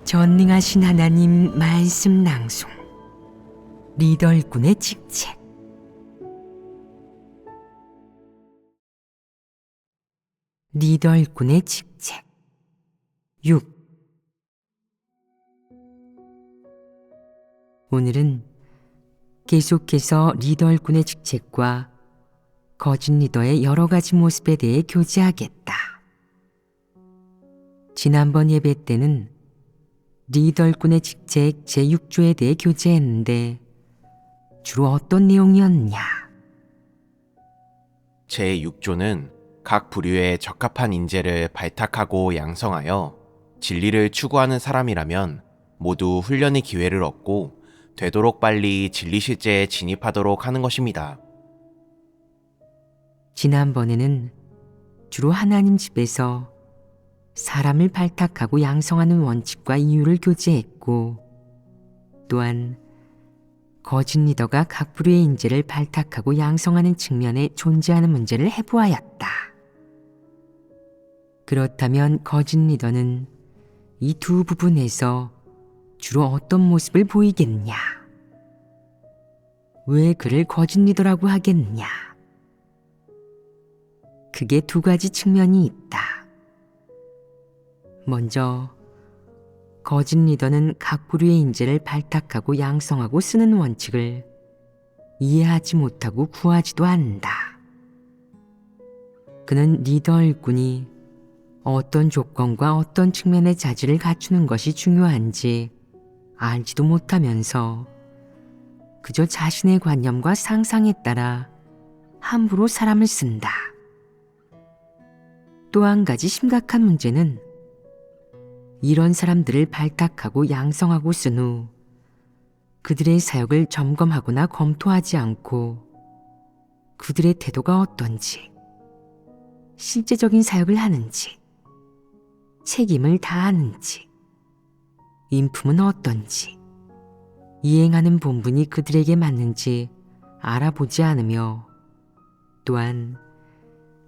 전능하신 하나님 말씀 낭송 리더 일꾼의 직책. 리더 일꾼의 직책 6. 오늘은 계속해서 리더 일꾼의 직책과 거짓 리더의 여러 가지 모습에 대해 교제하겠다. 지난번 예배 때는 리더 일꾼의 직책 제6조에 대해 교제했는데 주로 어떤 내용이었냐? 제6조는 각 부류에 적합한 인재를 발탁하고 양성하여 진리를 추구하는 사람이라면 모두 훈련의 기회를 얻고 되도록 빨리 진리 실제에 진입하도록 하는 것입니다. 지난번에는 주로 하나님 집에서 사람을 발탁하고 양성하는 원칙과 이유를 교제했고, 또한 거짓 리더가 각 부류의 인재를 발탁하고 양성하는 측면에 존재하는 문제를 해보았다. 그렇다면 거짓 리더는 이 두 부분에서 주로 어떤 모습을 보이겠냐? 왜 그를 거짓 리더라고 하겠냐? 그게 두 가지 측면이 있다. 먼저 거짓 리더는 각 부류의 인재를 발탁하고 양성하고 쓰는 원칙을 이해하지 못하고 구하지도 않는다. 그는 리더 일꾼이 어떤 조건과 어떤 측면의 자질을 갖추는 것이 중요한지 알지도 못하면서 그저 자신의 관념과 상상에 따라 함부로 사람을 쓴다. 또 한 가지 심각한 문제는 이런 사람들을 발탁하고 양성하고 쓴 후 그들의 사역을 점검하거나 검토하지 않고 그들의 태도가 어떤지, 실제적인 사역을 하는지, 책임을 다하는지, 인품은 어떤지, 이행하는 본분이 그들에게 맞는지 알아보지 않으며, 또한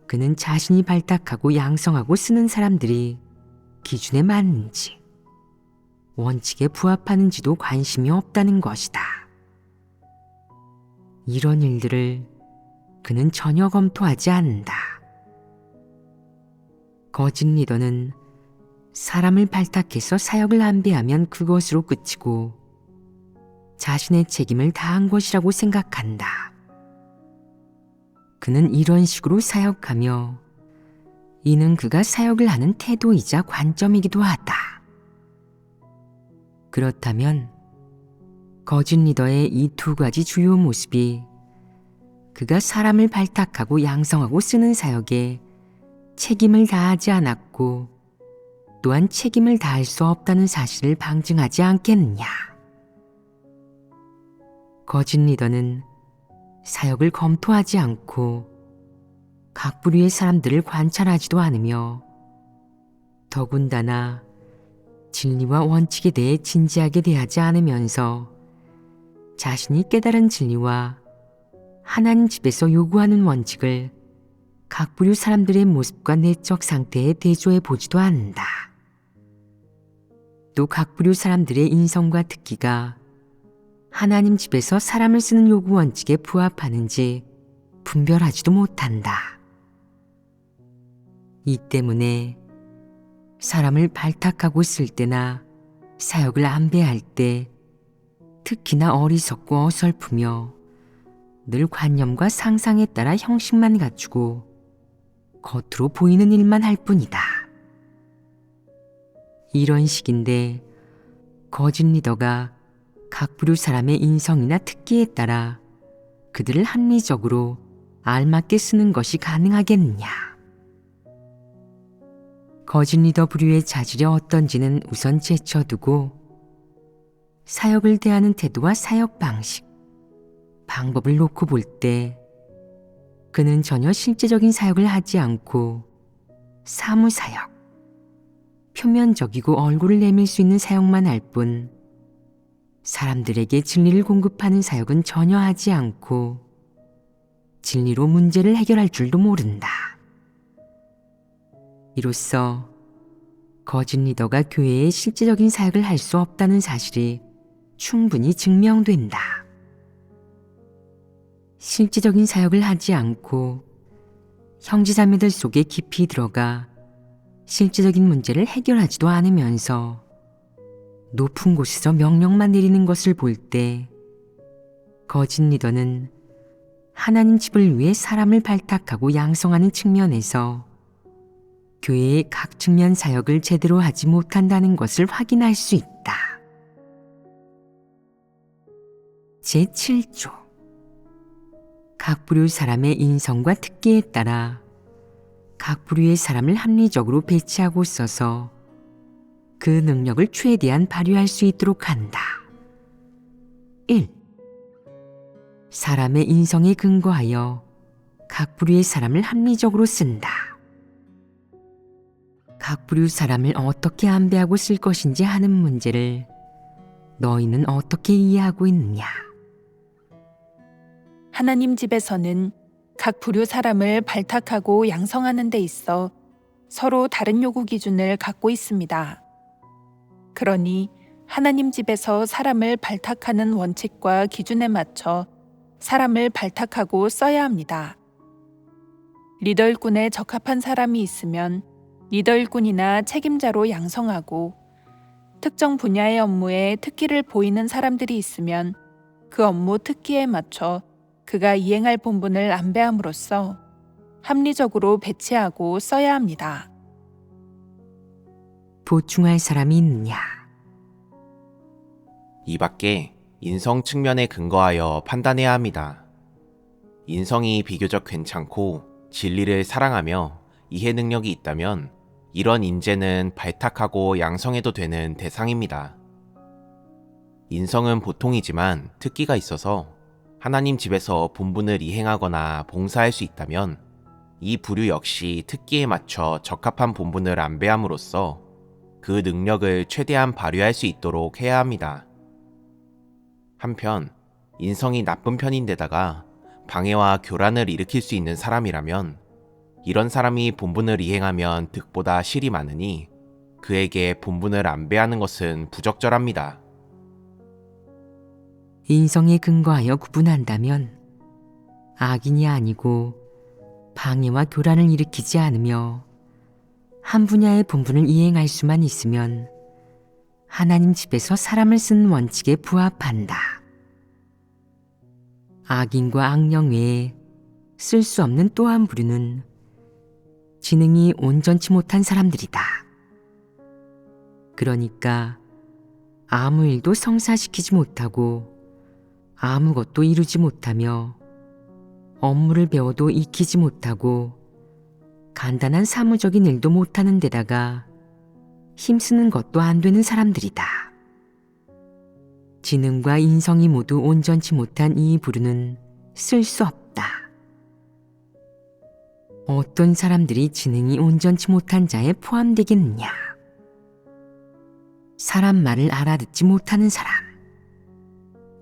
그는 자신이 발탁하고 양성하고 쓰는 사람들이 기준에 맞는지, 원칙에 부합하는지도 관심이 없다는 것이다. 이런 일들을 그는 전혀 검토하지 않는다. 거짓 리더는 사람을 발탁해서 사역을 안배하면 그것으로 그치고 자신의 책임을 다한 것이라고 생각한다. 그는 이런 식으로 사역하며 이는 그가 사역을 하는 태도이자 관점이기도 하다. 그렇다면 거짓 리더의 이 두 가지 주요 모습이 그가 사람을 발탁하고 양성하고 쓰는 사역에 책임을 다하지 않았고 또한 책임을 다할 수 없다는 사실을 방증하지 않겠느냐. 거짓 리더는 사역을 검토하지 않고 각 부류의 사람들을 관찰하지도 않으며 더군다나 진리와 원칙에 대해 진지하게 대하지 않으면서 자신이 깨달은 진리와 하나님 집에서 요구하는 원칙을 각 부류 사람들의 모습과 내적 상태에 대조해 보지도 않는다. 또 각 부류 사람들의 인성과 특기가 하나님 집에서 사람을 쓰는 요구 원칙에 부합하는지 분별하지도 못한다. 이 때문에 사람을 발탁하고 쓸 때나 사역을 안배할 때 특히나 어리석고 어설프며 늘 관념과 상상에 따라 형식만 갖추고 겉으로 보이는 일만 할 뿐이다. 이런 식인데 거짓 리더가 각 부류 사람의 인성이나 특기에 따라 그들을 합리적으로 알맞게 쓰는 것이 가능하겠느냐. 거짓 리더 부류의 자질이 어떤지는 우선 제쳐두고 사역을 대하는 태도와 사역 방식, 방법을 놓고 볼 때 그는 전혀 실제적인 사역을 하지 않고 사무사역, 표면적이고 얼굴을 내밀 수 있는 사역만 할 뿐 사람들에게 진리를 공급하는 사역은 전혀 하지 않고 진리로 문제를 해결할 줄도 모른다. 이로써 거짓 리더가 교회에 실제적인 사역을 할 수 없다는 사실이 충분히 증명된다. 실제적인 사역을 하지 않고 형제자매들 속에 깊이 들어가 실제적인 문제를 해결하지도 않으면서 높은 곳에서 명령만 내리는 것을 볼 때 거짓 리더는 하나님 집을 위해 사람을 발탁하고 양성하는 측면에서 교회의 각 측면 사역을 제대로 하지 못한다는 것을 확인할 수 있다. 제7조 각 부류 사람의 인성과 특기에 따라 각 부류의 사람을 합리적으로 배치하고 있어서 그 능력을 최대한 발휘할 수 있도록 한다. 1. 사람의 인성에 근거하여 각 부류의 사람을 합리적으로 쓴다. 각 부류 사람을 어떻게 안배하고 쓸 것인지 하는 문제를 너희는 어떻게 이해하고 있느냐? 하나님 집에서는 각 부류 사람을 발탁하고 양성하는 데 있어 서로 다른 요구 기준을 갖고 있습니다. 그러니 하나님 집에서 사람을 발탁하는 원칙과 기준에 맞춰 사람을 발탁하고 써야 합니다. 리더 일꾼에 적합한 사람이 있으면 리더 일꾼이나 책임자로 양성하고 특정 분야의 업무에 특기를 보이는 사람들이 있으면 그 업무 특기에 맞춰 그가 이행할 본분을 안배함으로써 합리적으로 배치하고 써야 합니다. 보충할 사람이 있느냐? 이 밖에 인성 측면에 근거하여 판단해야 합니다. 인성이 비교적 괜찮고 진리를 사랑하며 이해 능력이 있다면 이런 인재는 발탁하고 양성해도 되는 대상입니다. 인성은 보통이지만 특기가 있어서 하나님 집에서 본분을 이행하거나 봉사할 수 있다면 이 부류 역시 특기에 맞춰 적합한 본분을 안배함으로써 그 능력을 최대한 발휘할 수 있도록 해야 합니다. 한편 인성이 나쁜 편인데다가 방해와 교란을 일으킬 수 있는 사람이라면 이런 사람이 본분을 이행하면 득보다 실이 많으니 그에게 본분을 안배하는 것은 부적절합니다. 인성에 근거하여 구분한다면 악인이 아니고 방해와 교란을 일으키지 않으며 한 분야의 본분을 이행할 수만 있으면 하나님 집에서 사람을 쓴 원칙에 부합한다. 악인과 악령 외에 쓸 수 없는 또 한 부류는 지능이 온전치 못한 사람들이다. 그러니까 아무 일도 성사시키지 못하고 아무것도 이루지 못하며 업무를 배워도 익히지 못하고 간단한 사무적인 일도 못하는 데다가 힘쓰는 것도 안 되는 사람들이다. 지능과 인성이 모두 온전치 못한 이 부류는 쓸 수 없다. 어떤 사람들이 지능이 온전치 못한 자에 포함되겠느냐? 사람 말을 알아듣지 못하는 사람,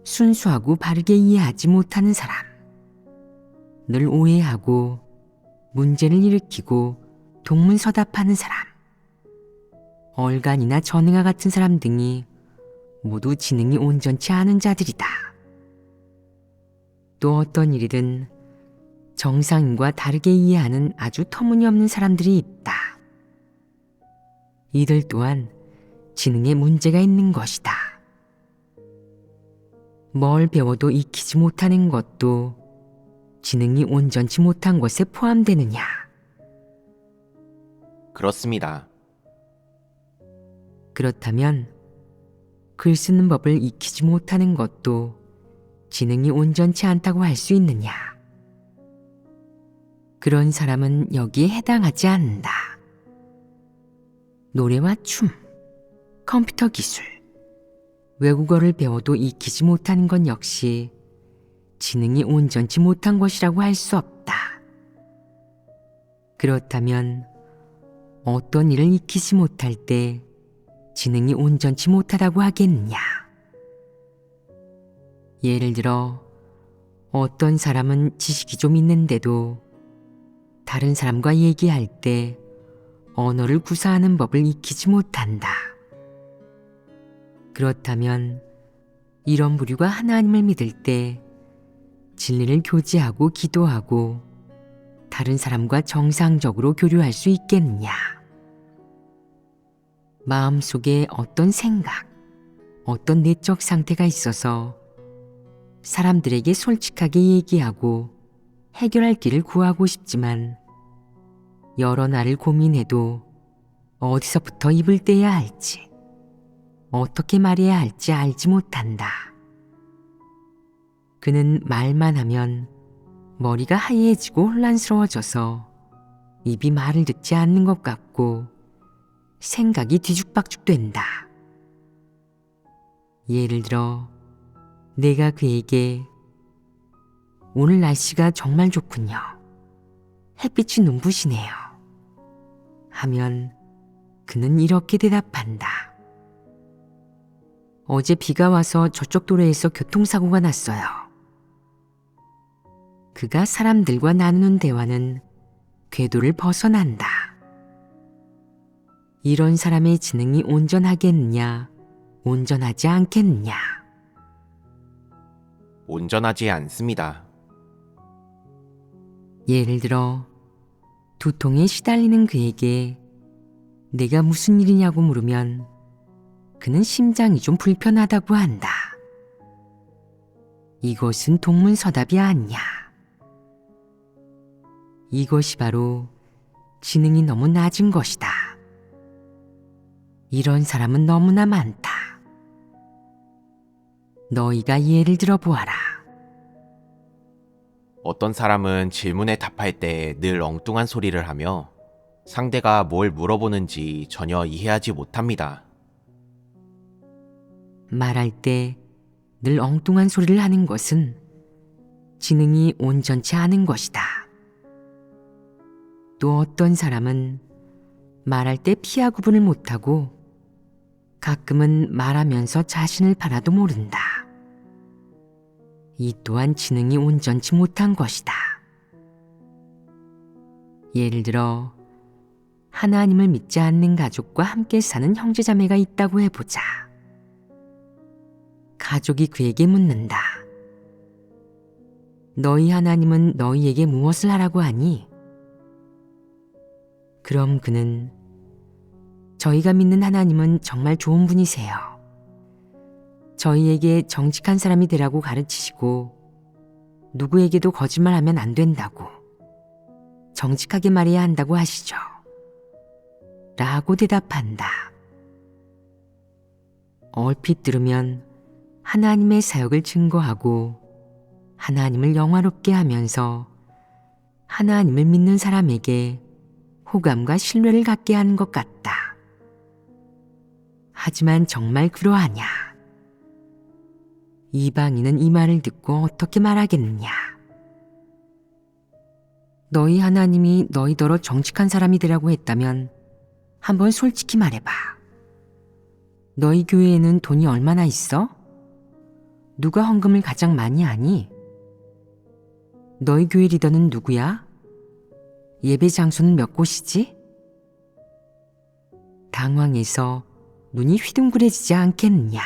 순수하고 바르게 이해하지 못하는 사람, 늘 오해하고 문제를 일으키고 동문서답하는 사람, 얼간이나 전응아 같은 사람 등이 모두 지능이 온전치 않은 자들이다. 또 어떤 일이든 정상인과 다르게 이해하는 아주 터무니없는 사람들이 있다. 이들 또한 지능에 문제가 있는 것이다. 뭘 배워도 익히지 못하는 것도 지능이 온전치 못한 것에 포함되느냐? 그렇습니다. 그렇다면 글 쓰는 법을 익히지 못하는 것도 지능이 온전치 않다고 할 수 있느냐? 그런 사람은 여기에 해당하지 않는다. 노래와 춤, 컴퓨터 기술, 외국어를 배워도 익히지 못하는 건 역시 지능이 온전치 못한 것이라고 할 수 없다. 그렇다면 어떤 일을 익히지 못할 때 지능이 온전치 못하다고 하겠느냐? 예를 들어 어떤 사람은 지식이 좀 있는데도 다른 사람과 얘기할 때 언어를 구사하는 법을 익히지 못한다. 그렇다면 이런 부류가 하나님을 믿을 때 진리를 교제하고 기도하고 다른 사람과 정상적으로 교류할 수 있겠느냐? 마음속에 어떤 생각, 어떤 내적 상태가 있어서 사람들에게 솔직하게 얘기하고 해결할 길을 구하고 싶지만 여러 날을 고민해도 어디서부터 입을 떼야 할지, 어떻게 말해야 할지 알지 못한다. 그는 말만 하면 머리가 하얘지고 혼란스러워져서 입이 말을 듣지 않는 것 같고 생각이 뒤죽박죽된다. 예를 들어 내가 그에게 오늘 날씨가 정말 좋군요. 햇빛이 눈부시네요. 하면 그는 이렇게 대답한다. 어제 비가 와서 저쪽 도로에서 교통사고가 났어요. 그가 사람들과 나누는 대화는 궤도를 벗어난다. 이런 사람의 지능이 온전하겠느냐, 온전하지 않겠느냐. 온전하지 않습니다. 예를 들어 두통에 시달리는 그에게 내가 무슨 일이냐고 물으면 그는 심장이 좀 불편하다고 한다. 이것은 동문서답이 아니야. 이것이 바로 지능이 너무 낮은 것이다. 이런 사람은 너무나 많다. 너희가 예를 들어보아라. 어떤 사람은 질문에 답할 때 늘 엉뚱한 소리를 하며 상대가 뭘 물어보는지 전혀 이해하지 못합니다. 말할 때 늘 엉뚱한 소리를 하는 것은 지능이 온전치 않은 것이다. 또 어떤 사람은 말할 때 피하 구분을 못하고 가끔은 말하면서 자신을 팔아도 모른다. 이 또한 지능이 온전치 못한 것이다. 예를 들어 하나님을 믿지 않는 가족과 함께 사는 형제자매가 있다고 해보자. 가족이 그에게 묻는다. 너희 하나님은 너희에게 무엇을 하라고 하니? 그럼 그는 저희가 믿는 하나님은 정말 좋은 분이세요. 저희에게 정직한 사람이 되라고 가르치시고 누구에게도 거짓말하면 안 된다고, 정직하게 말해야 한다고 하시죠. 라고 대답한다. 얼핏 들으면 하나님의 사역을 증거하고 하나님을 영화롭게 하면서 하나님을 믿는 사람에게 호감과 신뢰를 갖게 하는 것 같다. 하지만 정말 그러하냐? 이방인은 이 말을 듣고 어떻게 말하겠느냐? 너희 하나님이 너희더러 정직한 사람이 되라고 했다면 한번 솔직히 말해봐. 너희 교회에는 돈이 얼마나 있어? 누가 헌금을 가장 많이 하니? 너희 교회 리더는 누구야? 예배 장소는 몇 곳이지? 당황해서 눈이 휘둥그레지지 않겠느냐?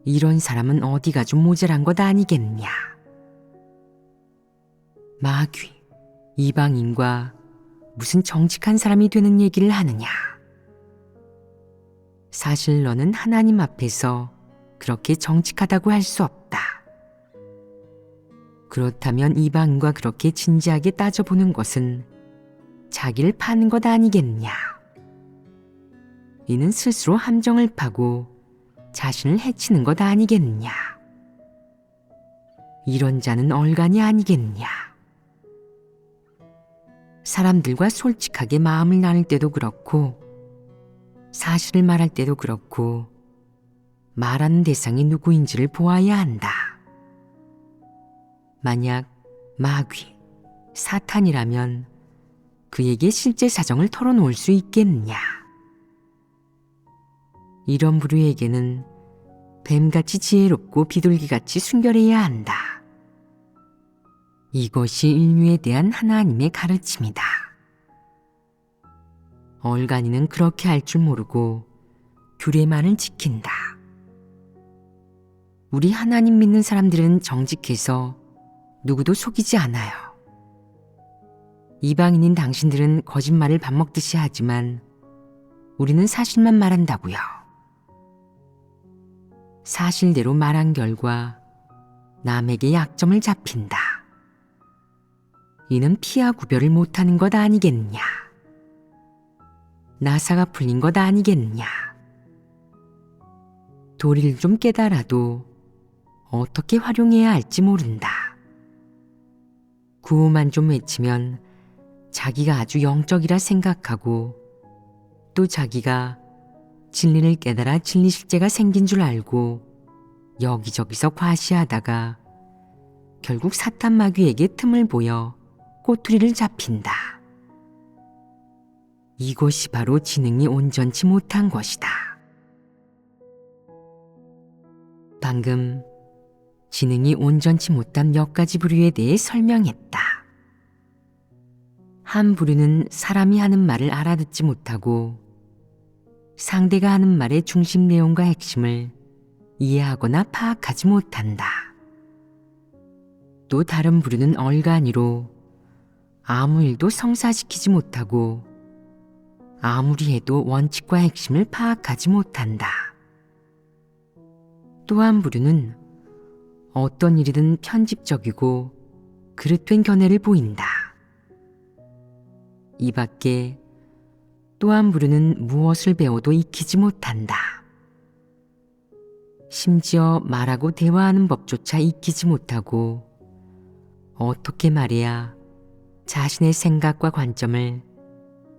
이런 사람은 어디가 좀 모자란 것 아니겠느냐? 마귀, 이방인과 무슨 정직한 사람이 되는 얘기를 하느냐? 사실 너는 하나님 앞에서 그렇게 정직하다고 할 수 없다. 그렇다면 이방인과 그렇게 진지하게 따져보는 것은 자기를 파는 것 아니겠느냐? 이는 스스로 함정을 파고 자신을 해치는 것 아니겠느냐? 이런 자는 얼간이 아니겠느냐? 사람들과 솔직하게 마음을 나눌 때도 그렇고 사실을 말할 때도 그렇고 말하는 대상이 누구인지를 보아야 한다. 만약 마귀, 사탄이라면 그에게 실제 사정을 털어놓을 수 있겠느냐? 이런 부류에게는 뱀같이 지혜롭고 비둘기같이 순결해야 한다. 이것이 인류에 대한 하나님의 가르침이다. 얼간이는 그렇게 할 줄 모르고 규례만을 지킨다. 우리 하나님 믿는 사람들은 정직해서 누구도 속이지 않아요. 이방인인 당신들은 거짓말을 밥 먹듯이 하지만 우리는 사실만 말한다고요. 사실대로 말한 결과 남에게 약점을 잡힌다. 이는 피와 구별을 못하는 것 아니겠느냐. 나사가 풀린 것 아니겠느냐. 도리를 좀 깨달아도 어떻게 활용해야 할지 모른다. 구호만 좀 외치면 자기가 아주 영적이라 생각하고 또 자기가 진리를 깨달아 진리 실제가 생긴 줄 알고 여기저기서 과시하다가 결국 사탄 마귀에게 틈을 보여 꼬투리를 잡힌다. 이것이 바로 지능이 온전치 못한 것이다. 방금 지능이 온전치 못한 몇 가지 부류에 대해 설명했다. 한 부류는 사람이 하는 말을 알아듣지 못하고 상대가 하는 말의 중심 내용과 핵심을 이해하거나 파악하지 못한다. 또 다른 부류는 얼간이로 아무 일도 성사시키지 못하고 아무리 해도 원칙과 핵심을 파악하지 못한다. 또 한 부류는 어떤 일이든 편집적이고 그릇된 견해를 보인다. 이 밖에 또 한 부류는 무엇을 배워도 익히지 못한다. 심지어 말하고 대화하는 법조차 익히지 못하고 어떻게 말해야 자신의 생각과 관점을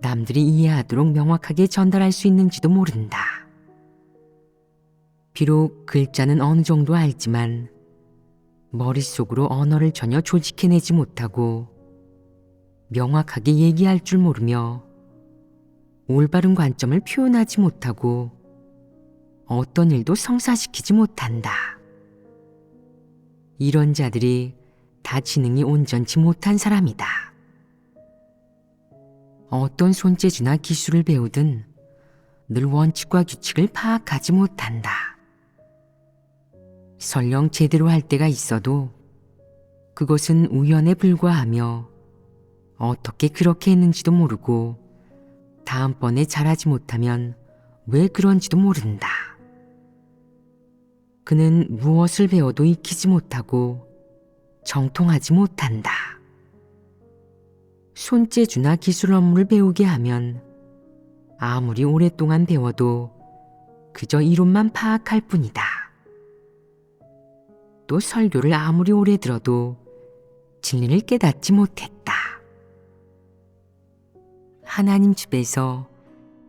남들이 이해하도록 명확하게 전달할 수 있는지도 모른다. 비록 글자는 어느 정도 알지만 머릿속으로 언어를 전혀 조직해내지 못하고 명확하게 얘기할 줄 모르며 올바른 관점을 표현하지 못하고 어떤 일도 성사시키지 못한다. 이런 자들이 다 지능이 온전치 못한 사람이다. 어떤 손재주나 기술을 배우든 늘 원칙과 규칙을 파악하지 못한다. 설령 제대로 할 때가 있어도 그것은 우연에 불과하며 어떻게 그렇게 했는지도 모르고 다음번에 잘하지 못하면 왜 그런지도 모른다. 그는 무엇을 배워도 익히지 못하고 정통하지 못한다. 손재주나 기술 업무를 배우게 하면 아무리 오랫동안 배워도 그저 이론만 파악할 뿐이다. 또 설교를 아무리 오래 들어도 진리를 깨닫지 못했다. 하나님 집에서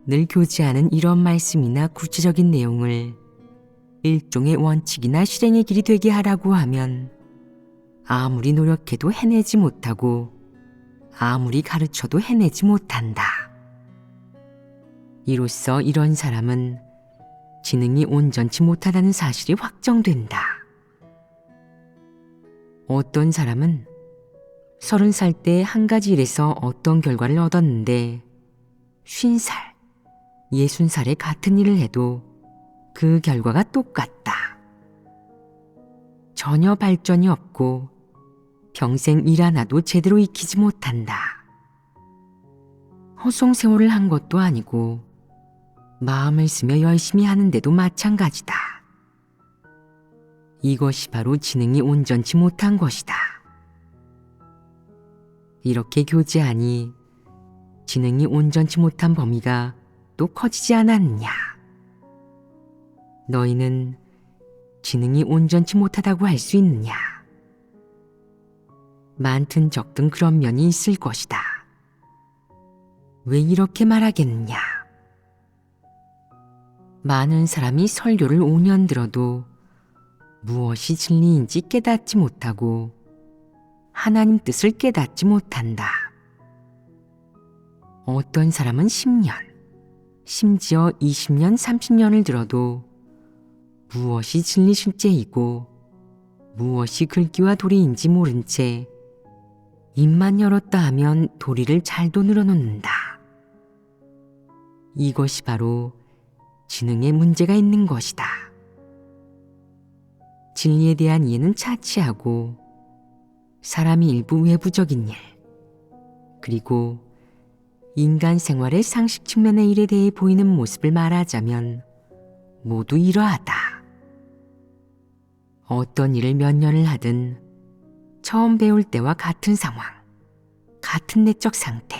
늘 교제하는 이런 말씀이나 구체적인 내용을 일종의 원칙이나 실행의 길이 되게 하라고 하면 아무리 노력해도 해내지 못하고 아무리 가르쳐도 해내지 못한다. 이로써 이런 사람은 지능이 온전치 못하다는 사실이 확정된다. 어떤 사람은 30살 때 한 가지 일에서 어떤 결과를 얻었는데 50살, 60살에 같은 일을 해도 그 결과가 똑같다. 전혀 발전이 없고 평생 일 하나도 제대로 익히지 못한다. 허송세월을 한 것도 아니고 마음을 쓰며 열심히 하는데도 마찬가지다. 이것이 바로 지능이 온전치 못한 것이다. 이렇게 교제하니 지능이 온전치 못한 범위가 또 커지지 않았느냐. 너희는 지능이 온전치 못하다고 할 수 있느냐. 많든 적든 그런 면이 있을 것이다. 왜 이렇게 말하겠느냐. 많은 사람이 설교를 5년 들어도 무엇이 진리인지 깨닫지 못하고 하나님 뜻을 깨닫지 못한다. 어떤 사람은 10년, 심지어 20년, 30년을 들어도 무엇이 진리 실제이고 무엇이 글귀와 도리인지 모른 채 입만 열었다 하면 도리를 잘도 늘어놓는다. 이것이 바로 지능에 문제가 있는 것이다. 진리에 대한 이해는 차치하고 사람이 일부 외부적인 일, 그리고 인간 생활의 상식 측면의 일에 대해 보이는 모습을 말하자면 모두 이러하다. 어떤 일을 몇 년을 하든 처음 배울 때와 같은 상황, 같은 내적 상태,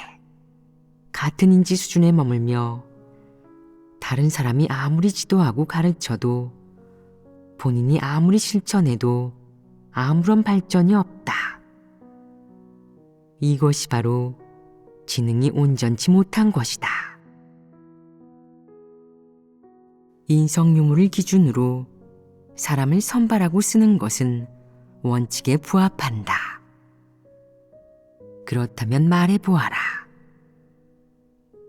같은 인지 수준에 머물며 다른 사람이 아무리 지도하고 가르쳐도 본인이 아무리 실천해도 아무런 발전이 없다. 이것이 바로 지능이 온전치 못한 것이다. 인성 유무를 기준으로 사람을 선발하고 쓰는 것은 원칙에 부합한다. 그렇다면 말해보아라.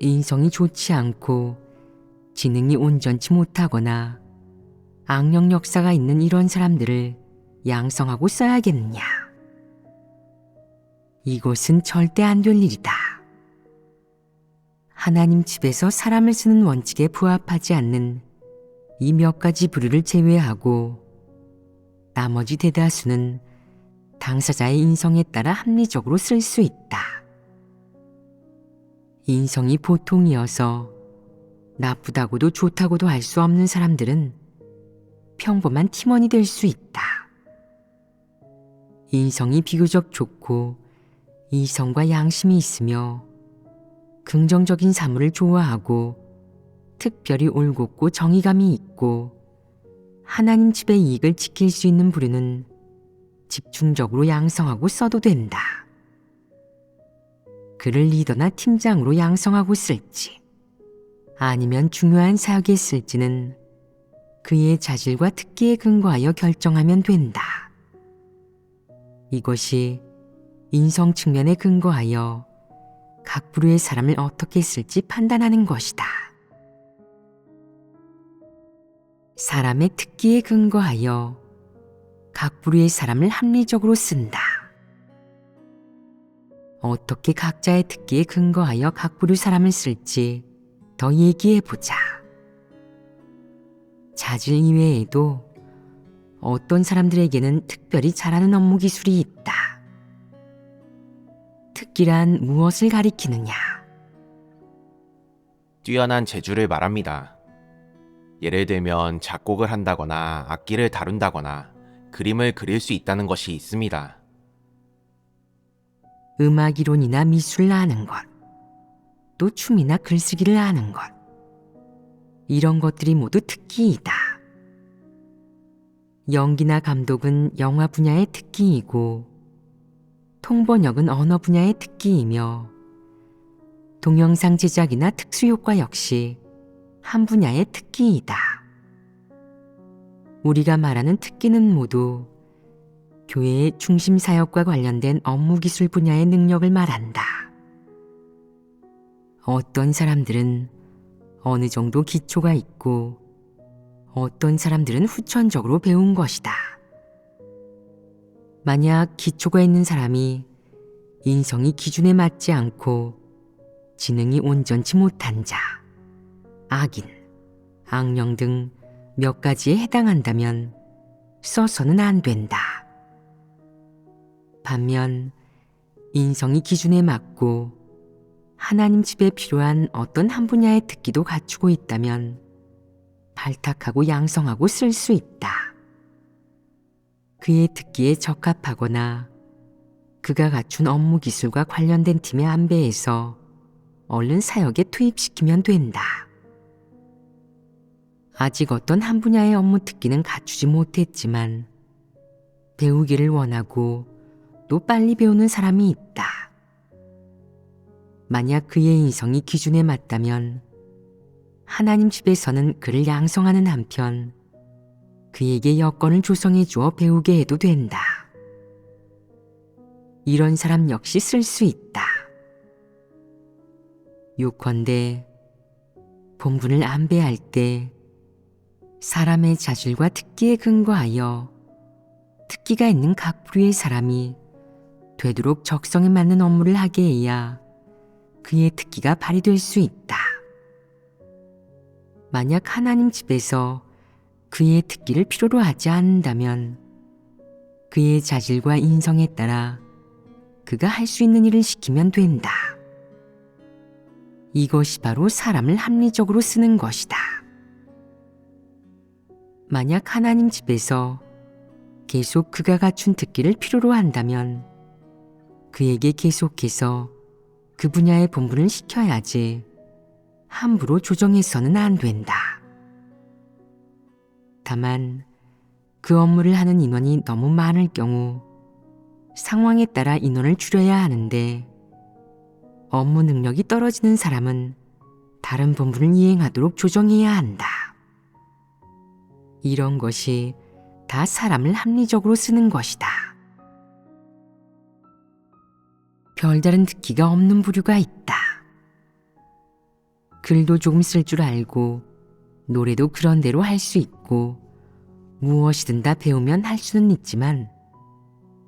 인성이 좋지 않고 지능이 온전치 못하거나 악령 역사가 있는 이런 사람들을 양성하고 써야겠느냐? 이것은 절대 안 될 일이다. 하나님 집에서 사람을 쓰는 원칙에 부합하지 않는 이 몇 가지 부류를 제외하고 나머지 대다수는 당사자의 인성에 따라 합리적으로 쓸 수 있다. 인성이 보통이어서 나쁘다고도 좋다고도 할 수 없는 사람들은 평범한 팀원이 될 수 있다. 인성이 비교적 좋고 이성과 양심이 있으며 긍정적인 사물을 좋아하고 특별히 올곧고 정의감이 있고 하나님 집의 이익을 지킬 수 있는 부류는 집중적으로 양성하고 써도 된다. 그를 리더나 팀장으로 양성하고 쓸지 아니면 중요한 사역에 쓸지는 그의 자질과 특기에 근거하여 결정하면 된다. 이것이 인성 측면에 근거하여 각 부류의 사람을 어떻게 쓸지 판단하는 것이다. 사람의 특기에 근거하여 각 부류의 사람을 합리적으로 쓴다. 어떻게 각자의 특기에 근거하여 각 부류 사람을 쓸지 더 얘기해보자. 자질 이외에도 어떤 사람들에게는 특별히 잘하는 업무 기술이 있다. 특기란 무엇을 가리키느냐? 뛰어난 재주를 말합니다. 예를 들면 작곡을 한다거나 악기를 다룬다거나 그림을 그릴 수 있다는 것이 있습니다. 음악 이론이나 미술을 아는 것, 또 춤이나 글쓰기를 아는 것, 이런 것들이 모두 특기이다. 연기나 감독은 영화 분야의 특기이고 통번역은 언어 분야의 특기이며 동영상 제작이나 특수효과 역시 한 분야의 특기이다. 우리가 말하는 특기는 모두 교회의 중심 사역과 관련된 업무 기술 분야의 능력을 말한다. 어떤 사람들은 어느 정도 기초가 있고 어떤 사람들은 후천적으로 배운 것이다. 만약 기초가 있는 사람이 인성이 기준에 맞지 않고 지능이 온전치 못한 자, 악인, 악령 등 몇 가지에 해당한다면 써서는 안 된다. 반면 인성이 기준에 맞고 하나님 집에 필요한 어떤 한 분야의 특기도 갖추고 있다면 발탁하고 양성하고 쓸 수 있다. 그의 특기에 적합하거나 그가 갖춘 업무 기술과 관련된 팀의 안배해서 얼른 사역에 투입시키면 된다. 아직 어떤 한 분야의 업무 특기는 갖추지 못했지만 배우기를 원하고 또 빨리 배우는 사람이 있다. 만약 그의 인성이 기준에 맞다면 하나님 집에서는 그를 양성하는 한편 그에게 여건을 조성해 주어 배우게 해도 된다. 이런 사람 역시 쓸 수 있다. 요컨대 본분을 안배할 때 사람의 자질과 특기에 근거하여 특기가 있는 각 부류의 사람이 되도록 적성에 맞는 업무를 하게 해야 그의 특기가 발휘될 수 있다. 만약 하나님 집에서 그의 듣기를 필요로 하지 않는다면 그의 자질과 인성에 따라 그가 할 수 있는 일을 시키면 된다. 이것이 바로 사람을 합리적으로 쓰는 것이다. 만약 하나님 집에서 계속 그가 갖춘 듣기를 필요로 한다면 그에게 계속해서 그 분야의 본분을 시켜야지 함부로 조정해서는 안 된다. 다만 그 업무를 하는 인원이 너무 많을 경우 상황에 따라 인원을 줄여야 하는데 업무 능력이 떨어지는 사람은 다른 본분을 이행하도록 조정해야 한다. 이런 것이 다 사람을 합리적으로 쓰는 것이다. 별다른 듣기가 없는 부류가 있다. 글도 조금 쓸 줄 알고 노래도 그런대로 할 수 있고 무엇이든 다 배우면 할 수는 있지만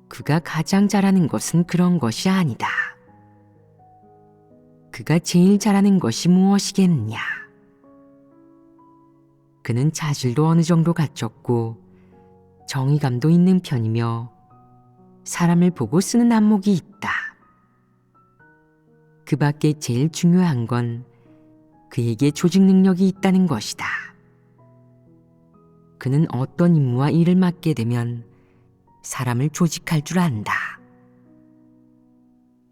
그가 가장 잘하는 것은 그런 것이 아니다. 그가 제일 잘하는 것이 무엇이겠느냐? 그는 자질도 어느 정도 갖췄고 정의감도 있는 편이며 사람을 보고 쓰는 안목이 있다. 그 밖에 제일 중요한 건 그에게 조직 능력이 있다는 것이다. 그는 어떤 임무와 일을 맡게 되면 사람을 조직할 줄 안다.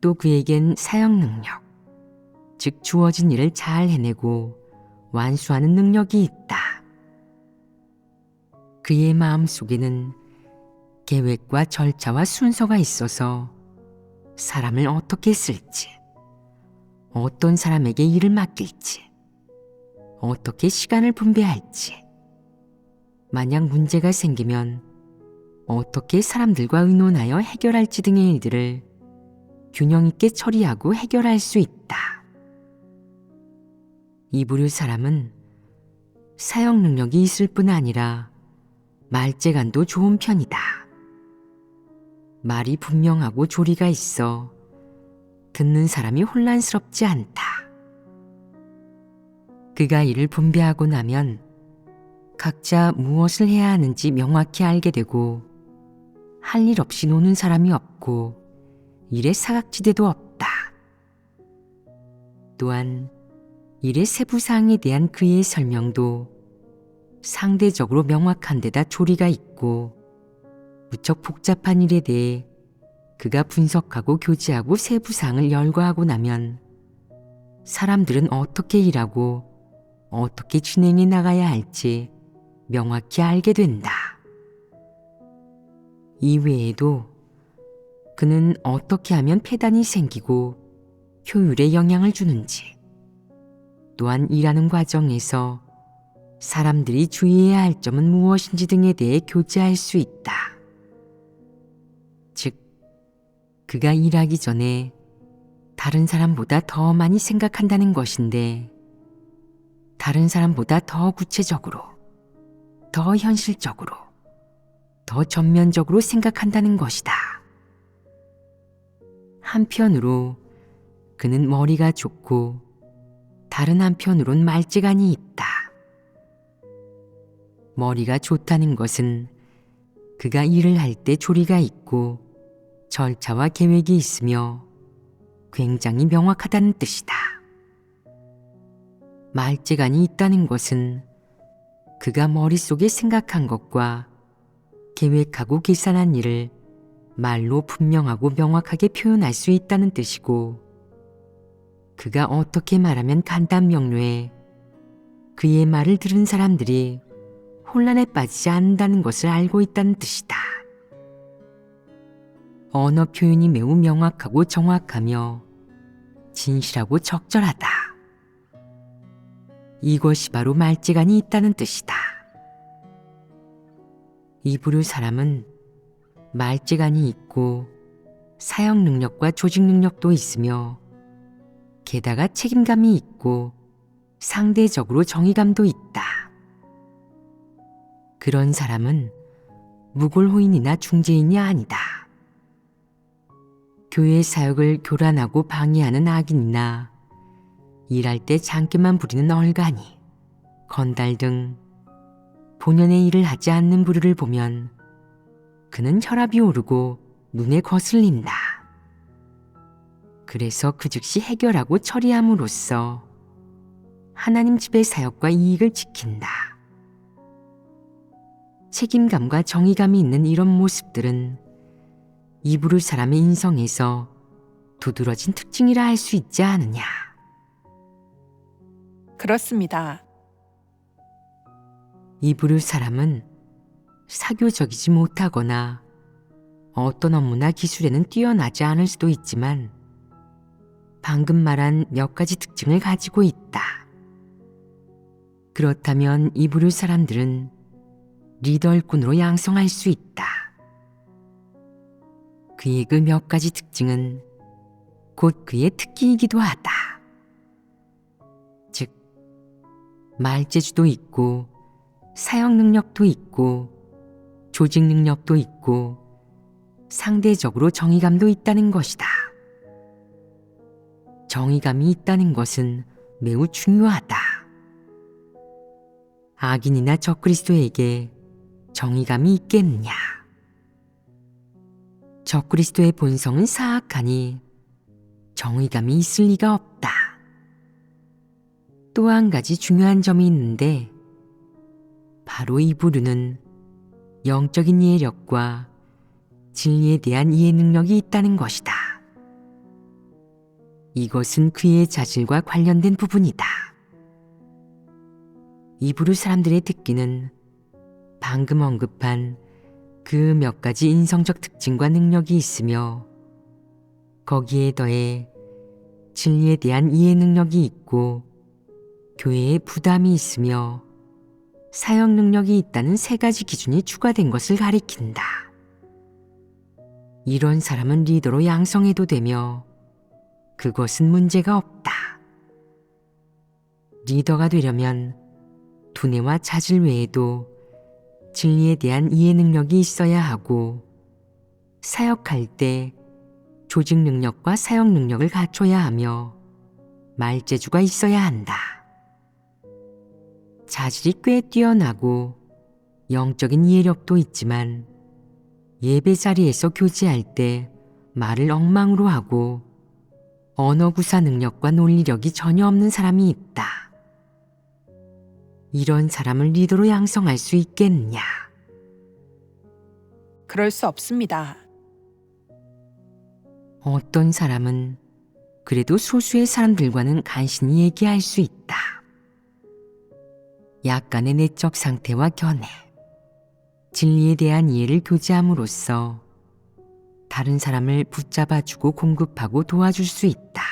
또 그에겐 사역 능력, 즉 주어진 일을 잘 해내고 완수하는 능력이 있다. 그의 마음속에는 계획과 절차와 순서가 있어서 사람을 어떻게 쓸지, 어떤 사람에게 일을 맡길지, 어떻게 시간을 분배할지, 만약 문제가 생기면 어떻게 사람들과 의논하여 해결할지 등의 일들을 균형 있게 처리하고 해결할 수 있다. 이 부류 사람은 사역 능력이 있을 뿐 아니라 말재간도 좋은 편이다. 말이 분명하고 조리가 있어 듣는 사람이 혼란스럽지 않다. 그가 일을 분배하고 나면 각자 무엇을 해야 하는지 명확히 알게 되고 할 일 없이 노는 사람이 없고 일의 사각지대도 없다. 또한 일의 세부사항에 대한 그의 설명도 상대적으로 명확한 데다 조리가 있고 무척 복잡한 일에 대해 그가 분석하고 교제하고 세부사항을 열거하고 나면 사람들은 어떻게 일하고 어떻게 진행해 나가야 할지 명확히 알게 된다. 이외에도 그는 어떻게 하면 폐단이 생기고 효율에 영향을 주는지, 또한 일하는 과정에서 사람들이 주의해야 할 점은 무엇인지 등에 대해 교제할 수 있다. 즉, 그가 일하기 전에 다른 사람보다 더 많이 생각한다는 것인데 다른 사람보다 더 구체적으로, 더 현실적으로, 더 전면적으로 생각한다는 것이다. 한편으로 그는 머리가 좋고 다른 한편으론 말재간이 있다. 머리가 좋다는 것은 그가 일을 할 때 조리가 있고 절차와 계획이 있으며 굉장히 명확하다는 뜻이다. 말재간이 있다는 것은 그가 머릿속에 생각한 것과 계획하고 계산한 일을 말로 분명하고 명확하게 표현할 수 있다는 뜻이고, 그가 어떻게 말하면 간단 명료해 그의 말을 들은 사람들이 혼란에 빠지지 않는다는 것을 알고 있다는 뜻이다. 언어 표현이 매우 명확하고 정확하며 진실하고 적절하다. 이것이 바로 말재간이 있다는 뜻이다. 이 부류 사람은 말재간이 있고 사역 능력과 조직 능력도 있으며 게다가 책임감이 있고 상대적으로 정의감도 있다. 그런 사람은 무골호인이나 중재인이 아니다. 교회 사역을 교란하고 방해하는 악인이나 일할 때 장깨만 부리는 얼간이, 건달 등 본연의 일을 하지 않는 부류를 보면 그는 혈압이 오르고 눈에 거슬린다. 그래서 그 즉시 해결하고 처리함으로써 하나님 집의 사역과 이익을 지킨다. 책임감과 정의감이 있는 이런 모습들은 이브루 사람의 인성에서 두드러진 특징이라 할 수 있지 않느냐. 그렇습니다. 이브루 사람은 사교적이지 못하거나 어떤 업무나 기술에는 뛰어나지 않을 수도 있지만 방금 말한 몇 가지 특징을 가지고 있다. 그렇다면 이브루 사람들은 리더 일꾼으로 양성할 수 있다. 그의 그 몇 가지 특징은 곧 그의 특기이기도 하다. 즉, 말재주도 있고 사역 능력도 있고 조직 능력도 있고 상대적으로 정의감도 있다는 것이다. 정의감이 있다는 것은 매우 중요하다. 악인이나 적그리스도에게 정의감이 있겠느냐? 적그리스도의 본성은 사악하니 정의감이 있을 리가 없다. 또 한 가지 중요한 점이 있는데 바로 이 부류는 영적인 이해력과 진리에 대한 이해 능력이 있다는 것이다. 이것은 그의 자질과 관련된 부분이다. 이 부류 사람들의 특기는 방금 언급한 그 몇 가지 인성적 특징과 능력이 있으며 거기에 더해 진리에 대한 이해 능력이 있고 교회에 부담이 있으며 사역 능력이 있다는 세 가지 기준이 추가된 것을 가리킨다. 이런 사람은 리더로 양성해도 되며 그것은 문제가 없다. 리더가 되려면 두뇌와 자질 외에도 진리에 대한 이해 능력이 있어야 하고 사역할 때 조직 능력과 사역 능력을 갖춰야 하며 말재주가 있어야 한다. 자질이 꽤 뛰어나고 영적인 이해력도 있지만 예배 자리에서 교제할 때 말을 엉망으로 하고 언어 구사 능력과 논리력이 전혀 없는 사람이 있다. 이런 사람을 리더로 양성할 수 있겠느냐? 그럴 수 없습니다. 어떤 사람은 그래도 소수의 사람들과는 간신히 얘기할 수 있다. 약간의 내적 상태와 견해, 진리에 대한 이해를 교제함으로써 다른 사람을 붙잡아주고 공급하고 도와줄 수 있다.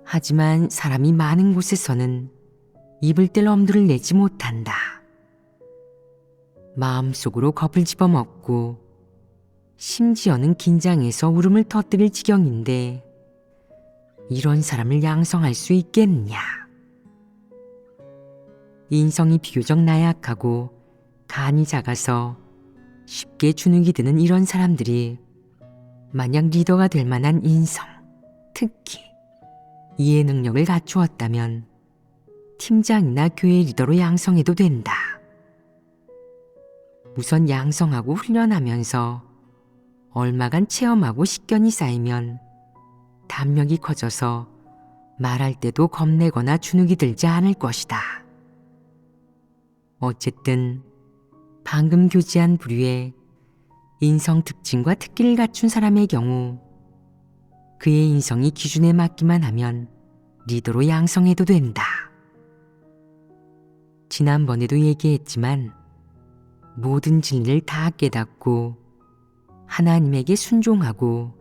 하지만 사람이 많은 곳에서는 입을 뗄 엄두를 내지 못한다. 마음속으로 겁을 집어먹고 심지어는 긴장해서 울음을 터뜨릴 지경인데 이런 사람을 양성할 수 있겠느냐? 인성이 비교적 나약하고 간이 작아서 쉽게 주눅이 드는 이런 사람들이 만약 리더가 될 만한 인성, 특기, 이해 능력을 갖추었다면 팀장이나 교회 리더로 양성해도 된다. 우선 양성하고 훈련하면서 얼마간 체험하고 식견이 쌓이면 담력이 커져서 말할 때도 겁내거나 주눅이 들지 않을 것이다. 어쨌든 방금 교제한 부류의 인성 특징과 특기를 갖춘 사람의 경우 그의 인성이 기준에 맞기만 하면 리더로 양성해도 된다. 지난번에도 얘기했지만 모든 진리를 다 깨닫고 하나님에게 순종하고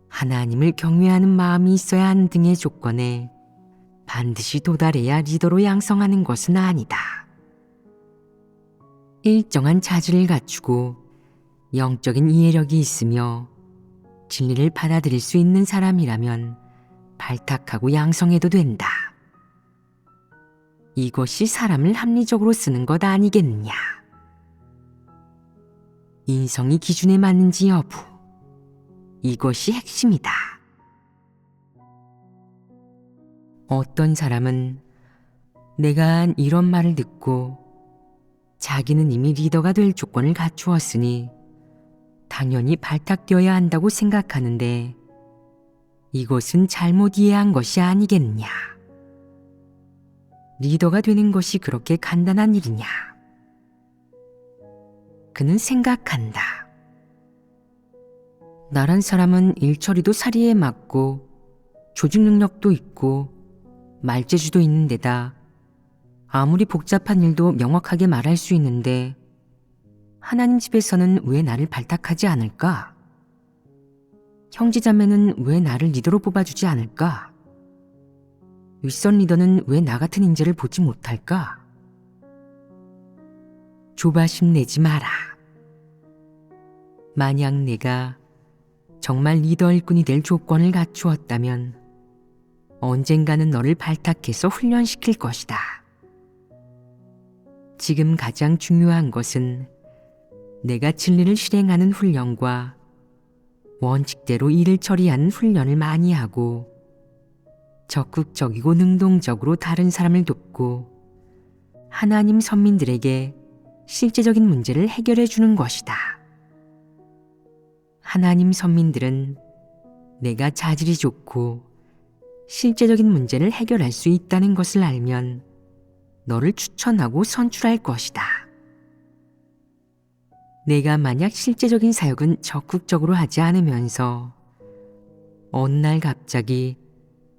하나님을 경외하는 마음이 있어야 하는 등의 조건에 반드시 도달해야 리더로 양성하는 것은 아니다. 일정한 자질을 갖추고 영적인 이해력이 있으며 진리를 받아들일 수 있는 사람이라면 발탁하고 양성해도 된다. 이것이 사람을 합리적으로 쓰는 것 아니겠느냐. 인성이 기준에 맞는지 여부, 이것이 핵심이다. 어떤 사람은 내가 한 이런 말을 듣고 자기는 이미 리더가 될 조건을 갖추었으니 당연히 발탁되어야 한다고 생각하는데 이것은 잘못 이해한 것이 아니겠느냐. 리더가 되는 것이 그렇게 간단한 일이냐. 그는 생각한다. 나란 사람은 일처리도 사리에 맞고 조직 능력도 있고 말재주도 있는 데다 아무리 복잡한 일도 명확하게 말할 수 있는데 하나님 집에서는 왜 나를 발탁하지 않을까? 형제자매는 왜 나를 리더로 뽑아주지 않을까? 윗선 리더는 왜 나 같은 인재를 보지 못할까? 조바심 내지 마라. 만약 내가 정말 리더 일꾼이 될 조건을 갖추었다면 언젠가는 너를 발탁해서 훈련시킬 것이다. 지금 가장 중요한 것은 내가 진리를 실행하는 훈련과 원칙대로 일을 처리하는 훈련을 많이 하고 적극적이고 능동적으로 다른 사람을 돕고 하나님 선민들에게 실제적인 문제를 해결해 주는 것이다. 하나님 선민들은 내가 자질이 좋고 실제적인 문제를 해결할 수 있다는 것을 알면 너를 추천하고 선출할 것이다. 내가 만약 실제적인 사역은 적극적으로 하지 않으면서 어느 날 갑자기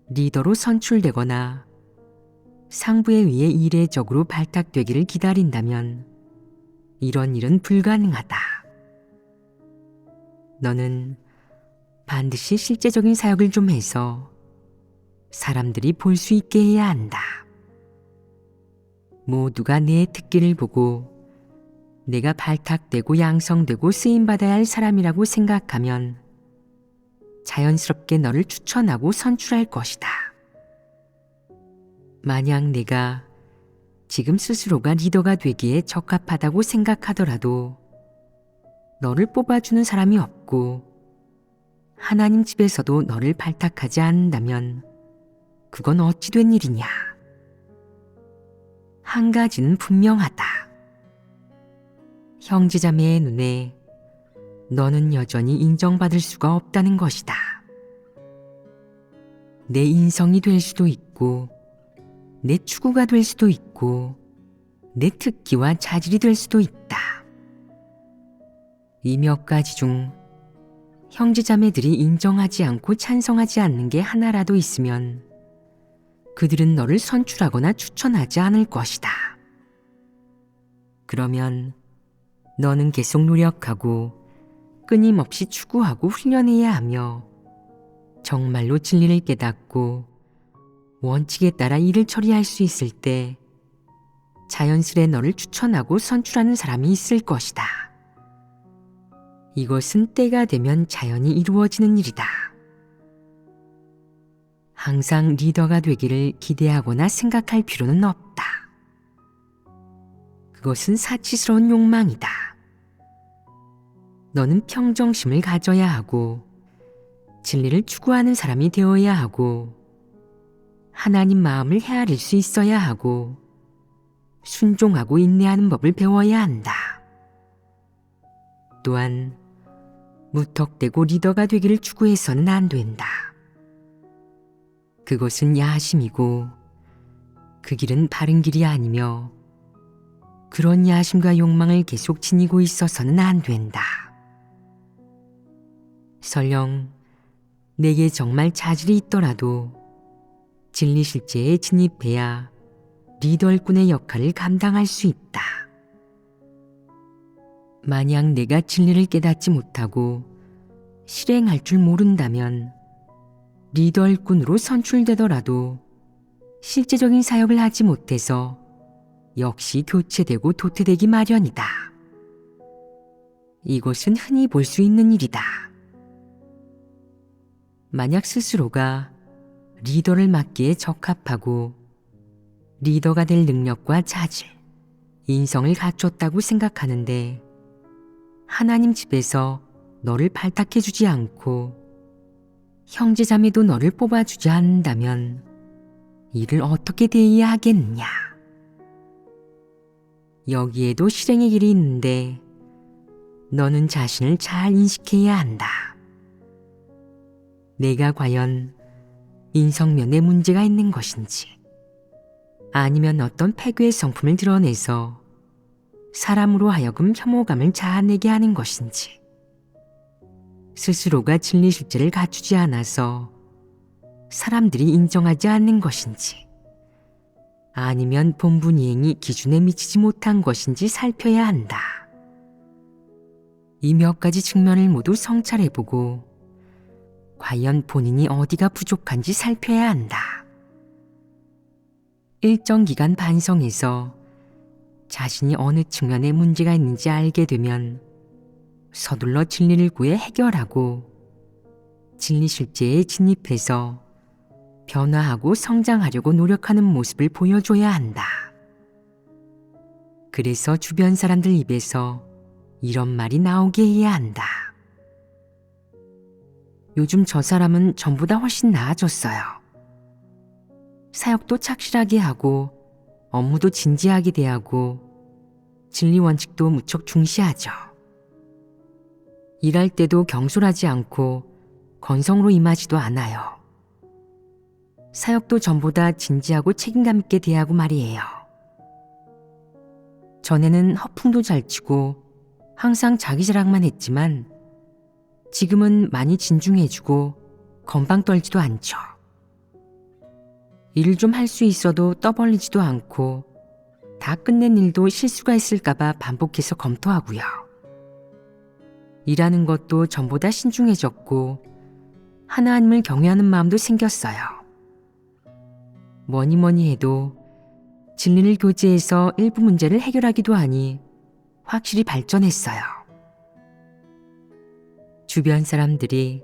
리더로 선출되거나 상부에 의해 이례적으로 발탁되기를 기다린다면 이런 일은 불가능하다. 너는 반드시 실제적인 사역을 좀 해서 사람들이 볼 수 있게 해야 한다. 모두가 내 특기를 보고 내가 발탁되고 양성되고 쓰임받아야 할 사람이라고 생각하면 자연스럽게 너를 추천하고 선출할 것이다. 만약 내가 지금 스스로가 리더가 되기에 적합하다고 생각하더라도 너를 뽑아주는 사람이 없고 하나님 집에서도 너를 발탁하지 않는다면 그건 어찌 된 일이냐. 한 가지는 분명하다. 형제자매의 눈에 너는 여전히 인정받을 수가 없다는 것이다. 내 인성이 될 수도 있고 내 추구가 될 수도 있고 내 특기와 자질이 될 수도 있다. 이 몇 가지 중 형제자매들이 인정하지 않고 찬성하지 않는 게 하나라도 있으면 그들은 너를 선출하거나 추천하지 않을 것이다. 그러면 너는 계속 노력하고 끊임없이 추구하고 훈련해야 하며 정말로 진리를 깨닫고 원칙에 따라 일을 처리할 수 있을 때 자연스레 너를 추천하고 선출하는 사람이 있을 것이다. 이것은 때가 되면 자연히 이루어지는 일이다. 항상 리더가 되기를 기대하거나 생각할 필요는 없다. 그것은 사치스러운 욕망이다. 너는 평정심을 가져야 하고 진리를 추구하는 사람이 되어야 하고 하나님 마음을 헤아릴 수 있어야 하고 순종하고 인내하는 법을 배워야 한다. 또한 무턱대고 리더가 되기를 추구해서는 안 된다. 그것은 야심이고 그 길은 바른 길이 아니며 그런 야심과 욕망을 계속 지니고 있어서는 안 된다. 설령 내게 정말 자질이 있더라도 진리 실제에 진입해야 리더일꾼의 역할을 감당할 수 있다. 만약 내가 진리를 깨닫지 못하고 실행할 줄 모른다면 리더일꾼으로 선출되더라도 실제적인 사역을 하지 못해서 역시 교체되고 도태되기 마련이다. 이것은 흔히 볼 수 있는 일이다. 만약 스스로가 리더를 맡기에 적합하고 리더가 될 능력과 자질, 인성을 갖췄다고 생각하는데 하나님 집에서 너를 발탁해주지 않고 형제자매도 너를 뽑아주지 않는다면 이를 어떻게 대해야 하겠느냐. 여기에도 실행의 길이 있는데 너는 자신을 잘 인식해야 한다. 내가 과연 인성면에 문제가 있는 것인지, 아니면 어떤 패괴의 성품을 드러내서 사람으로 하여금 혐오감을 자아내게 하는 것인지, 스스로가 진리 실제를 갖추지 않아서 사람들이 인정하지 않는 것인지, 아니면 본분 이행이 기준에 미치지 못한 것인지 살펴야 한다. 이 몇 가지 측면을 모두 성찰해보고 과연 본인이 어디가 부족한지 살펴야 한다. 일정 기간 반성해서 자신이 어느 측면에 문제가 있는지 알게 되면 서둘러 진리를 구해 해결하고 진리 실제에 진입해서 변화하고 성장하려고 노력하는 모습을 보여줘야 한다. 그래서 주변 사람들 입에서 이런 말이 나오게 해야 한다. 요즘 저 사람은 전보다 훨씬 나아졌어요. 사역도 착실하게 하고 업무도 진지하게 대하고 진리 원칙도 무척 중시하죠. 일할 때도 경솔하지 않고 건성으로 임하지도 않아요. 사역도 전보다 진지하고 책임감 있게 대하고 말이에요. 전에는 허풍도 잘 치고 항상 자기 자랑만 했지만 지금은 많이 진중해지고 건방 떨지도 않죠. 일을 좀 할 수 있어도 떠벌리지도 않고 다 끝낸 일도 실수가 있을까봐 반복해서 검토하고요. 일하는 것도 전보다 신중해졌고 하나님을 경외하는 마음도 생겼어요. 뭐니 해도 진리를 교제해서 일부 문제를 해결하기도 하니 확실히 발전했어요. 주변 사람들이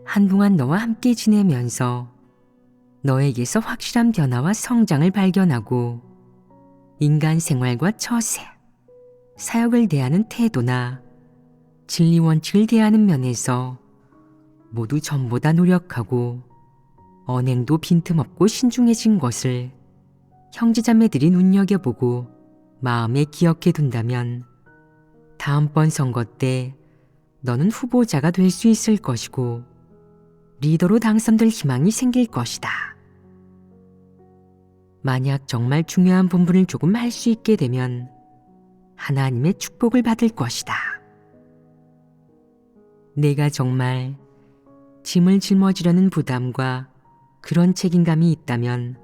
한동안 너와 함께 지내면서 너에게서 확실한 변화와 성장을 발견하고 인간 생활과 처세, 사역을 대하는 태도나 진리 원칙을 대하는 면에서 모두 전보다 노력하고 언행도 빈틈없고 신중해진 것을 형제자매들이 눈여겨보고 마음에 기억해 둔다면 다음번 선거 때 너는 후보자가 될 수 있을 것이고 리더로 당선될 희망이 생길 것이다. 만약 정말 중요한 본분을 조금 할 수 있게 되면 하나님의 축복을 받을 것이다. 내가 정말 짐을 짊어지려는 부담과 그런 책임감이 있다면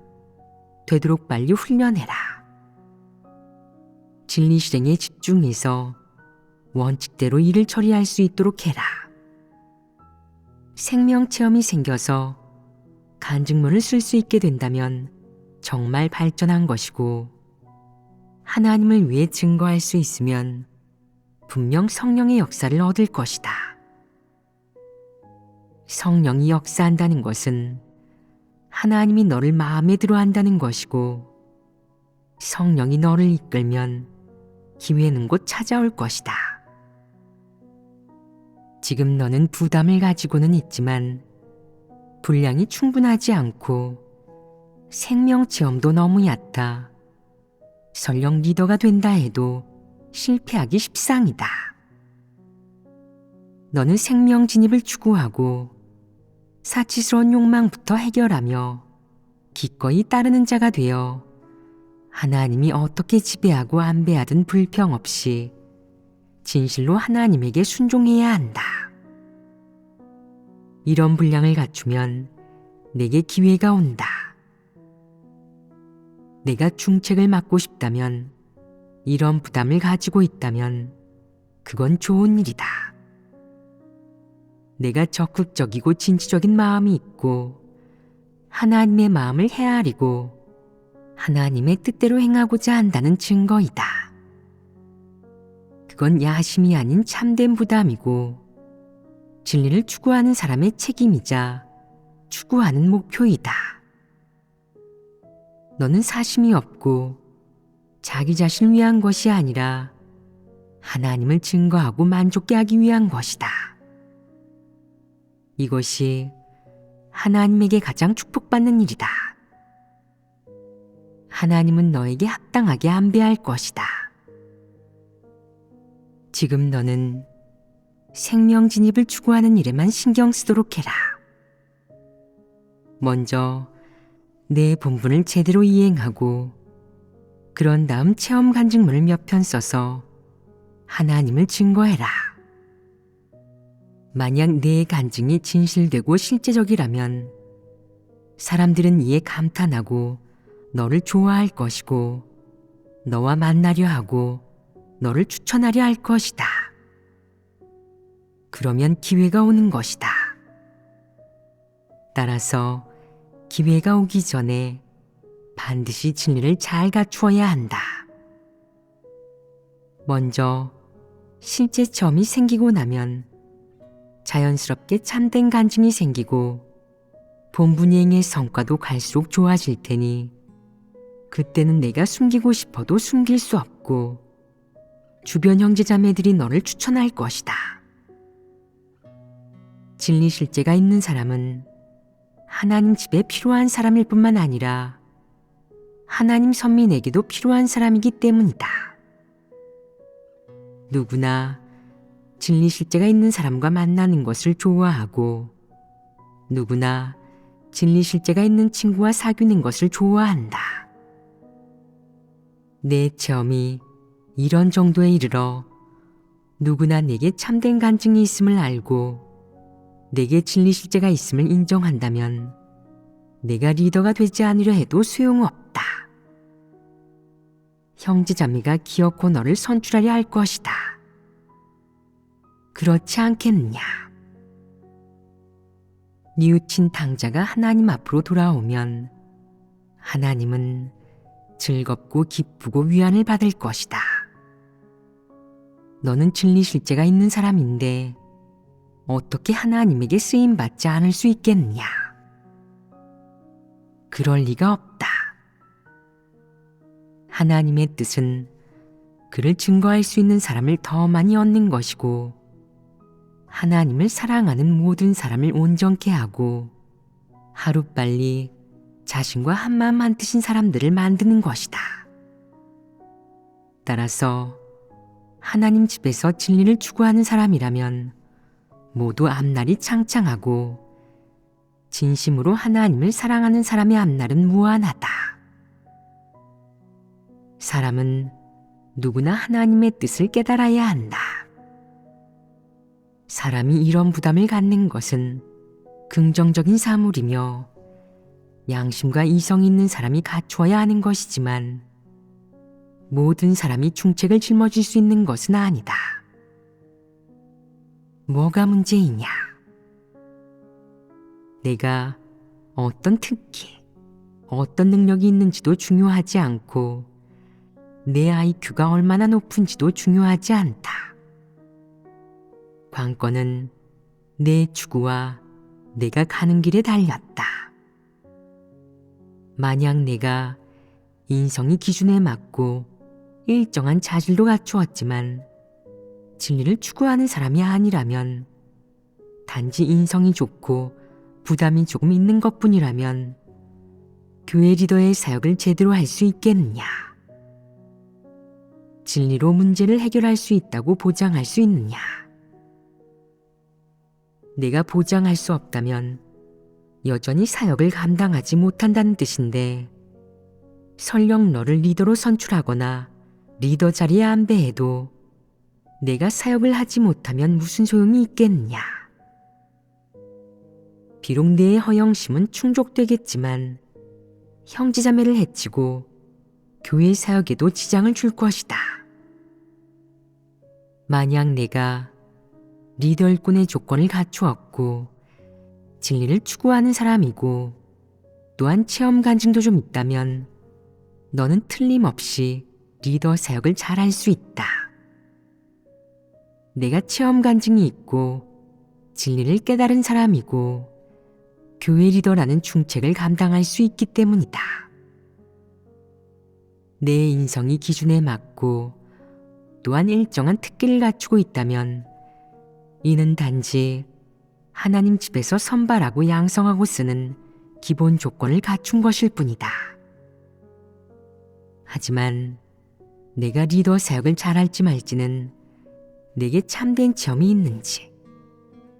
되도록 빨리 훈련해라. 진리 실행에 집중해서 원칙대로 일을 처리할 수 있도록 해라. 생명체험이 생겨서 간증문을 쓸 수 있게 된다면 정말 발전한 것이고 하나님을 위해 증거할 수 있으면 분명 성령의 역사를 얻을 것이다. 성령이 역사한다는 것은 하나님이 너를 마음에 들어 한다는 것이고 성령이 너를 이끌면 기회는 곧 찾아올 것이다. 지금 너는 부담을 가지고는 있지만 분량이 충분하지 않고 생명체험도 너무 얕아 설령 리더가 된다 해도 실패하기 십상이다. 너는 생명 진입을 추구하고 사치스러운 욕망부터 해결하며 기꺼이 따르는 자가 되어 하나님이 어떻게 지배하고 안배하든 불평 없이 진실로 하나님에게 순종해야 한다. 이런 분량을 갖추면 내게 기회가 온다. 내가 중책을 맡고 싶다면, 이런 부담을 가지고 있다면 그건 좋은 일이다. 내가 적극적이고 진취적인 마음이 있고 하나님의 마음을 헤아리고 하나님의 뜻대로 행하고자 한다는 증거이다. 그건 야심이 아닌 참된 부담이고 진리를 추구하는 사람의 책임이자 추구하는 목표이다. 너는 사심이 없고 자기 자신을 위한 것이 아니라 하나님을 증거하고 만족케 하기 위한 것이다. 이것이 하나님에게 가장 축복받는 일이다. 하나님은 너에게 합당하게 안배할 것이다. 지금 너는 생명 진입을 추구하는 일에만 신경 쓰도록 해라. 먼저 내 본분을 제대로 이행하고 그런 다음 체험 간증문을 몇 편 써서 하나님을 증거해라. 만약 내 간증이 진실되고 실제적이라면 사람들은 이에 감탄하고 너를 좋아할 것이고 너와 만나려 하고 너를 추천하려 할 것이다. 그러면 기회가 오는 것이다. 따라서 기회가 오기 전에 반드시 진리를 잘 갖추어야 한다. 먼저 실제 점이 생기고 나면 자연스럽게 참된 간증이 생기고 본분이행의 성과도 갈수록 좋아질 테니 그때는 내가 숨기고 싶어도 숨길 수 없고 주변 형제자매들이 너를 추천할 것이다. 진리 실제가 있는 사람은 하나님 집에 필요한 사람일 뿐만 아니라 하나님 선민에게도 필요한 사람이기 때문이다. 누구나 진리 실제가 있는 사람과 만나는 것을 좋아하고 누구나 진리 실제가 있는 친구와 사귀는 것을 좋아한다. 내 체험이 이런 정도에 이르러 누구나 내게 참된 간증이 있음을 알고 내게 진리 실제가 있음을 인정한다면 내가 리더가 되지 않으려 해도 소용없다. 형제자매가 기어코 너를 선출하려 할 것이다. 그렇지 않겠느냐? 뉘우친 당자가 하나님 앞으로 돌아오면 하나님은 즐겁고 기쁘고 위안을 받을 것이다. 너는 진리 실제가 있는 사람인데 어떻게 하나님에게 쓰임받지 않을 수 있겠느냐? 그럴 리가 없다. 하나님의 뜻은 그를 증거할 수 있는 사람을 더 많이 얻는 것이고 하나님을 사랑하는 모든 사람을 온전케 하고 하루빨리 자신과 한마음 한뜻인 사람들을 만드는 것이다. 따라서 하나님 집에서 진리를 추구하는 사람이라면 모두 앞날이 창창하고 진심으로 하나님을 사랑하는 사람의 앞날은 무한하다. 사람은 누구나 하나님의 뜻을 깨달아야 한다. 사람이 이런 부담을 갖는 것은 긍정적인 사물이며 양심과 이성이 있는 사람이 갖추어야 하는 것이지만 모든 사람이 중책을 짊어질 수 있는 것은 아니다. 뭐가 문제이냐? 내가 어떤 특기, 어떤 능력이 있는지도 중요하지 않고 내 IQ가 얼마나 높은지도 중요하지 않다. 관건은 내 추구와 내가 가는 길에 달렸다. 만약 내가 인성이 기준에 맞고 일정한 자질도 갖추었지만 진리를 추구하는 사람이 아니라면 단지 인성이 좋고 부담이 조금 있는 것뿐이라면 교회 리더의 사역을 제대로 할 수 있겠느냐? 진리로 문제를 해결할 수 있다고 보장할 수 있느냐? 내가 보장할 수 없다면 여전히 사역을 감당하지 못한다는 뜻인데 설령 너를 리더로 선출하거나 리더 자리에 안배해도 내가 사역을 하지 못하면 무슨 소용이 있겠느냐? 비록 내 허영심은 충족되겠지만 형제자매를 해치고 교회 사역에도 지장을 줄 것이다. 만약 내가 리더 일꾼의 조건을 갖추었고 진리를 추구하는 사람이고 또한 체험 간증도 좀 있다면 너는 틀림없이 리더 사역을 잘할 수 있다. 내가 체험 간증이 있고 진리를 깨달은 사람이고 교회 리더라는 중책을 감당할 수 있기 때문이다. 내 인성이 기준에 맞고 또한 일정한 특기를 갖추고 있다면 이는 단지 하나님 집에서 선발하고 양성하고 쓰는 기본 조건을 갖춘 것일 뿐이다. 하지만 내가 리더 사역을 잘할지 말지는 내게 참된 점이 있는지,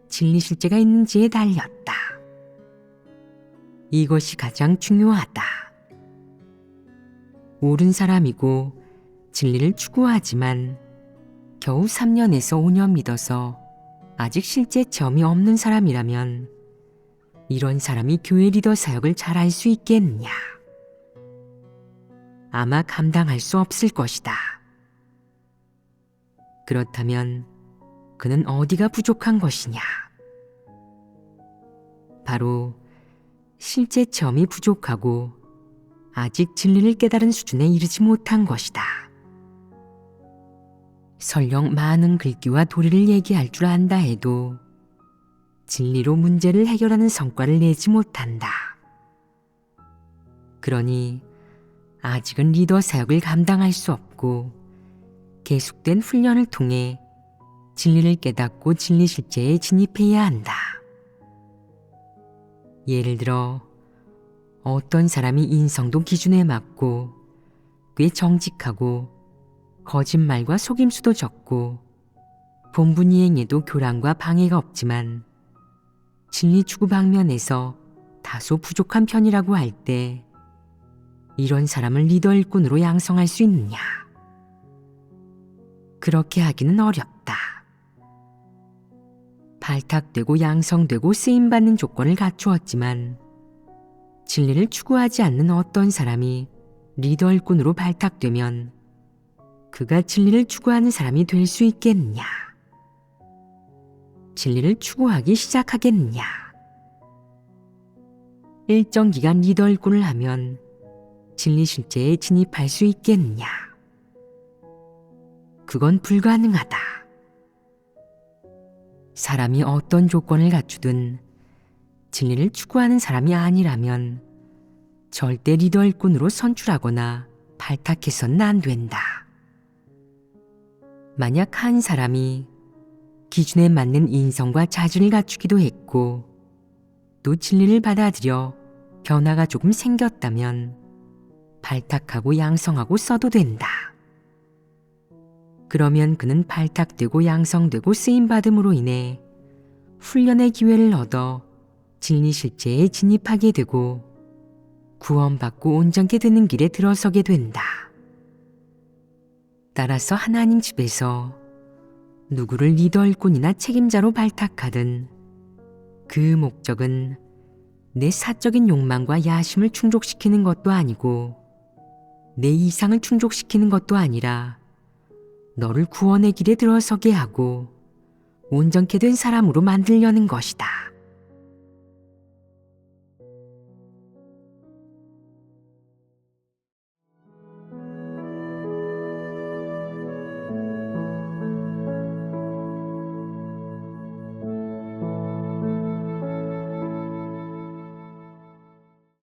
진리 실제가 있는지에 달렸다. 이것이 가장 중요하다. 옳은 사람이고 진리를 추구하지만 겨우 3년에서 5년 믿어서 아직 실제 점이 없는 사람이라면 이런 사람이 교회 리더 사역을 잘할 수 있겠느냐? 아마 감당할 수 없을 것이다. 그렇다면 그는 어디가 부족한 것이냐? 바로 실제 점이 부족하고 아직 진리를 깨달은 수준에 이르지 못한 것이다. 설령 많은 글귀와 도리를 얘기할 줄 안다 해도 진리로 문제를 해결하는 성과를 내지 못한다. 그러니 아직은 리더 사역을 감당할 수 없고 계속된 훈련을 통해 진리를 깨닫고 진리 실제에 진입해야 한다. 예를 들어 어떤 사람이 인성도 기준에 맞고 꽤 정직하고 거짓말과 속임수도 적고 본분 이행에도 교란과 방해가 없지만 진리 추구 방면에서 다소 부족한 편이라고 할 때 이런 사람을 리더 일꾼으로 양성할 수 있느냐? 그렇게 하기는 어렵다. 발탁되고 양성되고 쓰임받는 조건을 갖추었지만 진리를 추구하지 않는 어떤 사람이 리더 일꾼으로 발탁되면 그가 진리를 추구하는 사람이 될 수 있겠느냐? 진리를 추구하기 시작하겠느냐? 일정 기간 리더 일꾼을 하면 진리 실제에 진입할 수 있겠느냐? 그건 불가능하다. 사람이 어떤 조건을 갖추든 진리를 추구하는 사람이 아니라면 절대 리더 일꾼으로 선출하거나 발탁해서는 안 된다. 만약 한 사람이 기준에 맞는 인성과 자질을 갖추기도 했고 또 진리를 받아들여 변화가 조금 생겼다면 발탁하고 양성하고 써도 된다. 그러면 그는 발탁되고 양성되고 쓰임받음으로 인해 훈련의 기회를 얻어 진리 실제에 진입하게 되고 구원받고 온전케 되는 길에 들어서게 된다. 따라서 하나님 집에서 누구를 리더 일꾼이나 책임자로 발탁하든 그 목적은 내 사적인 욕망과 야심을 충족시키는 것도 아니고 내 이상을 충족시키는 것도 아니라 너를 구원의 길에 들어서게 하고 온전케 된 사람으로 만들려는 것이다.